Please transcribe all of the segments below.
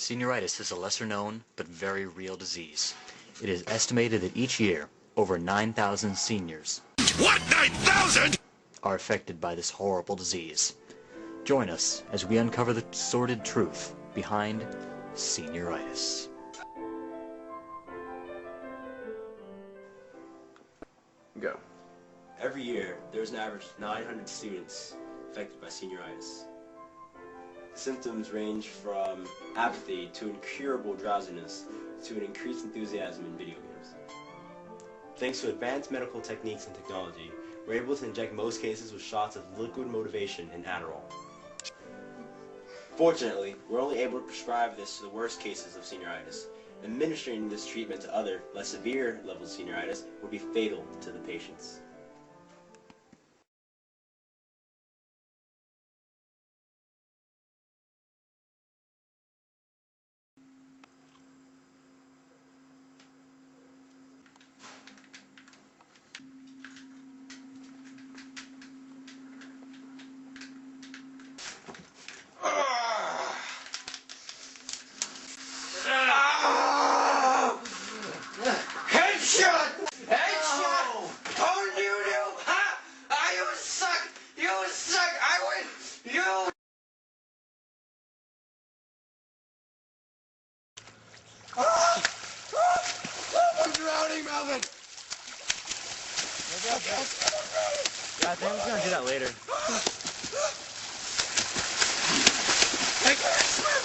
Senioritis is a lesser-known but very real disease. It is estimated that each year, over 9,000 seniors What? 9,000?! are affected by this horrible disease. Join us as we uncover the sordid truth behind senioritis. Go. Every year, there's an average of 900 students affected by senioritis. Symptoms range from apathy to incurable drowsiness to an increased enthusiasm in video games. Thanks to advanced medical techniques and technology, we're able to inject most cases with shots of liquid motivation and Adderall. Fortunately, we're only able to prescribe this to the worst cases of senioritis. Administering this treatment to other, less severe levels of senioritis would be fatal to the patients. Headshot! Headshot! Told you to! Ha! You suck! You suck! I win! You! I'm drowning, Melvin! Yeah, I think I'm just gonna do that later. I can't swim!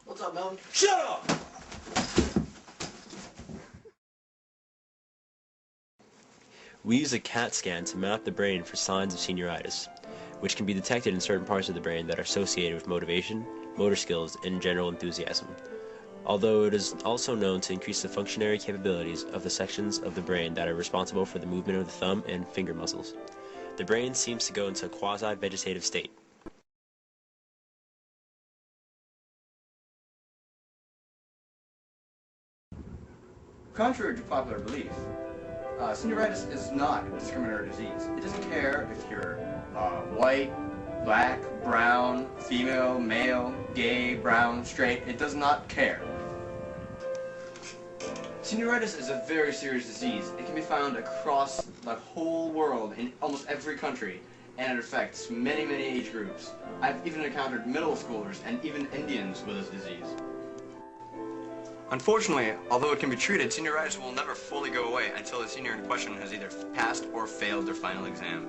What's up, Melvin? Shut up! We use a CAT scan to map the brain for signs of senioritis, which can be detected in certain parts of the brain that are associated with motivation, motor skills, and general enthusiasm. Although it is also known to increase the functionary capabilities of the sections of the brain that are responsible for the movement of the thumb and finger muscles. The brain seems to go into a quasi-vegetative state. Contrary to popular belief, senioritis is not a discriminatory disease. It doesn't care if you're white, black, brown, female, male, gay, brown, straight. It does not care. Senioritis is a very serious disease. It can be found across the whole world in almost every country, and it affects many, many age groups. I've even encountered middle schoolers and even Indians with this disease. Unfortunately, although it can be treated, senioritis will never fully go away until the senior in question has either passed or failed their final exam.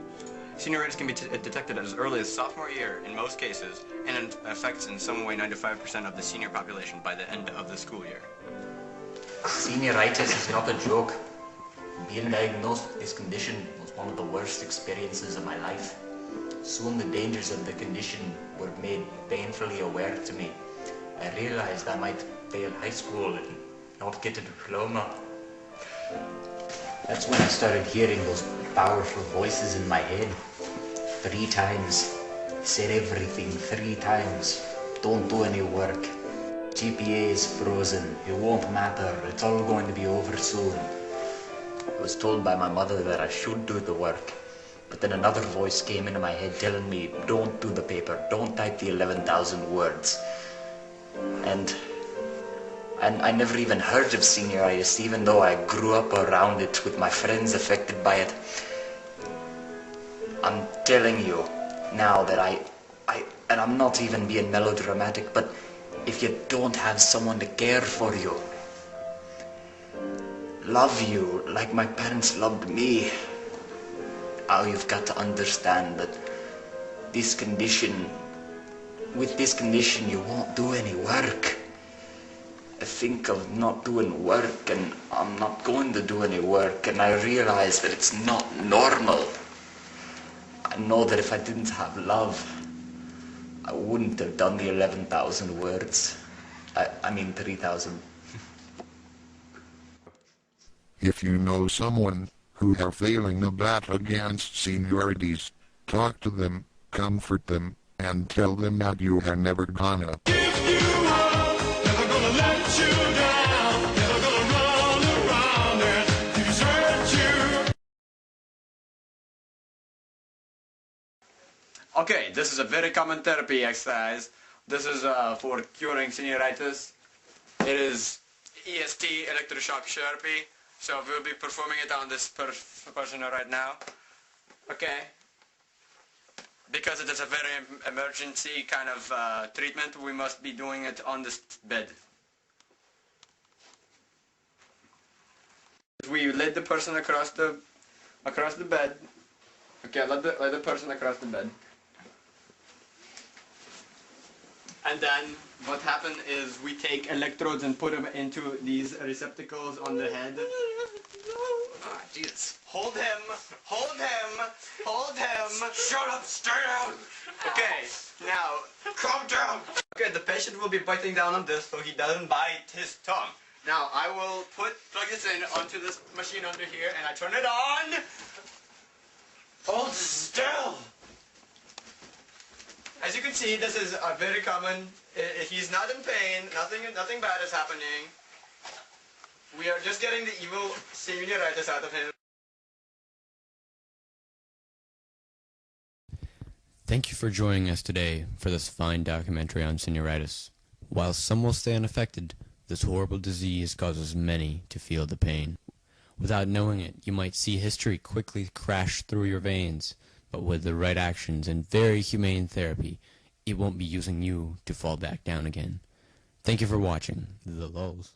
Senioritis can be detected as early as sophomore year in most cases, and it affects in some way 95% of the senior population by the end of the school year. Senioritis is not a joke. Being diagnosed with this condition was one of the worst experiences of my life. Soon the dangers of the condition were made painfully aware to me. I realized I might fail high school and not get a diploma. That's when I started hearing those powerful voices in my head. 3 times. Said everything 3 times. Don't do any work. GPA is frozen. It won't matter. It's all going to be over soon. I was told by my mother that I should do the work. But then another voice came into my head telling me, don't do the paper. Don't type the 11,000 words. And I never even heard of senioritis, even though I grew up around it with my friends affected by it. I'm telling you now that and I'm not even being melodramatic, but if you don't have someone to care for you, love you like my parents loved me, now you've got to understand that with this condition you won't do any work. I think of not doing work, and I'm not going to do any work, and I realize that it's not normal. I know that if I didn't have love, I wouldn't have done the 11,000 words. I mean 3,000. If you know someone who are failing the battle against seniorities, talk to them, comfort them, and tell them that you are never gonna give you up, never gonna let you down, never gonna run around and desert you. Okay, this is a very common therapy exercise. This is for curing senioritis. It is EST, electroshock therapy. So we'll be performing it on this person right now. Okay. Because it is a very emergency kind of treatment, we must be doing it on this bed. We lay the person across the bed. Okay, let the person across the bed. And then what happened is we take electrodes and put them into these receptacles on the head. Ah, Jesus. Hold him. Hold him. Hold him. Shut up, stay down. Okay, now, Calm down. okay, the patient will be biting down on this so he doesn't bite his tongue. Now, I will plug this in onto this machine under here and I turn it on. Hold still. As you can see, this is a very common, he's not in pain, nothing bad is happening. We are just getting the evil senioritis out of him. Thank you for joining us today for this fine documentary on senioritis. While some will stay unaffected, this horrible disease causes many to feel the pain. Without knowing it, you might see history quickly crash through your veins, but with the right actions and very humane therapy, it won't be using you to fall back down again. Thank you for watching The Lulls.